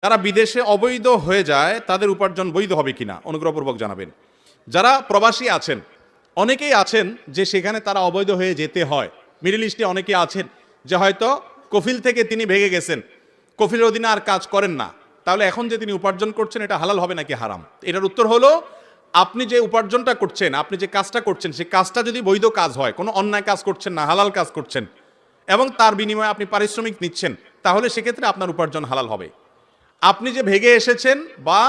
তারা বিদেশে অবৈধ হয়ে যায় তাদের উপার্জন বৈধ হবে কিনা অনুগ্রহপূর্বক জানাবেন। যারা প্রবাসী আছেন, অনেকেই আছেন যে সেখানে তারা অবৈধ হয়ে যেতে হয়। মিডল ইস্টে অনেকে আছেন যে হয়তো কফিল থেকে তিনি ভেগে গেছেন, কফিলের অধীনে আর কাজ করেন না, তাহলে এখন যে তিনি উপার্জন করছেন এটা হালাল হবে নাকি হারাম? এটার উত্তর হলো, আপনি যে উপার্জনটা করছেন, আপনি যে কাজটা করছেন, সেই কাজটা যদি বৈধ কাজ হয়, কোনো অন্যায় কাজ করছেন না, হালাল কাজ করছেন, এবং তার বিনিময়ে আপনি পারিশ্রমিক নিচ্ছেন, তাহলে সেক্ষেত্রে আপনার উপার্জন হালাল হবে। আপনি যে ভেগে এসেছেন বা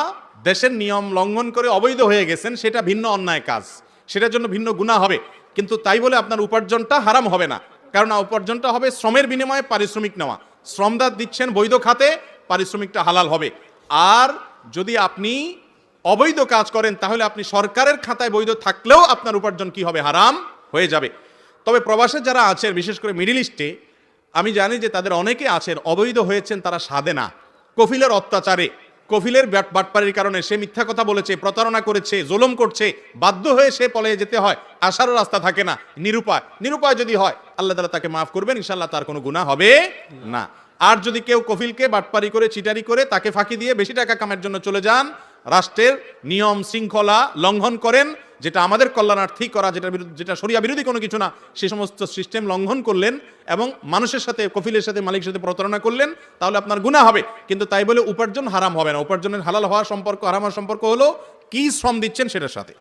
দেশের নিয়ম লঙ্ঘন করে অবৈধ হয়ে গেছেন, সেটা ভিন্ন অন্যায় কাজ, সেটার জন্য ভিন্ন গুনাহ হবে, কিন্তু তাই বলে আপনার উপার্জনটা হারাম হবে না। কারণ উপার্জনটা হবে শ্রমের বিনিময়ে পারিশ্রমিক নেওয়া, শ্রমদান দিচ্ছেন বৈধ খাতে, পারিশ্রমিকটা হালাল হবে। আর যদি আপনি অবৈধ কাজ করেন, তাহলে আপনি সরকারের খাতায় বৈধ থাকলেও আপনার উপার্জন কি হবে? হারাম হয়ে যাবে। তবে প্রবাসে যারা আছেন, বিশেষ করে মিডল ইস্টে, আমি জানি যে তাদের অনেকে আছেন অবৈধ হয়েছেন তারা সাধে না, কফিলের অত্যাচারে, কফিলের বাটপাড়ির কারণে সে মিথ্যা কথা বলেছে, প্রতারণা করেছে, জুলুম করছে, বাধ্য হয়ে সে পলায়ে যেতে হয়, আসারও রাস্তা থাকে না, নিরুপায় যদি হয়, আল্লাহ তাআলা তাকে মাফ করবেন, ইনশাআল্লাহ তার কোনো গুনাহ হবে না। আর যদি কেউ কফিলকে বাটপাড়ি করে, চিটারি করে, তাকে ফাঁকি দিয়ে বেশি টাকা কামানোর জন্য চলে যান, রাষ্ট্রের নিয়ম শৃঙ্খলা লঙ্ঘন করেন, যেটা আমাদের কল্যাণার্থী করা, যেটা শরিয়া বিরোধী কোনো কিছু না, সেই সমস্ত সিস্টেম লঙ্ঘন করলেন এবং মানুষের সাথে, কফিলের সাথে, মালিকের সাথে প্রতারণা করলেন, তাহলে আপনার গুনাহ হবে। কিন্তু তাই বলে উপার্জন হারাম হবে না। উপার্জনের হালাল হওয়া সম্পর্ক, হারাম হওয়ার সম্পর্ক হলো কি শ্রম দিচ্ছেন সেটার সাথে।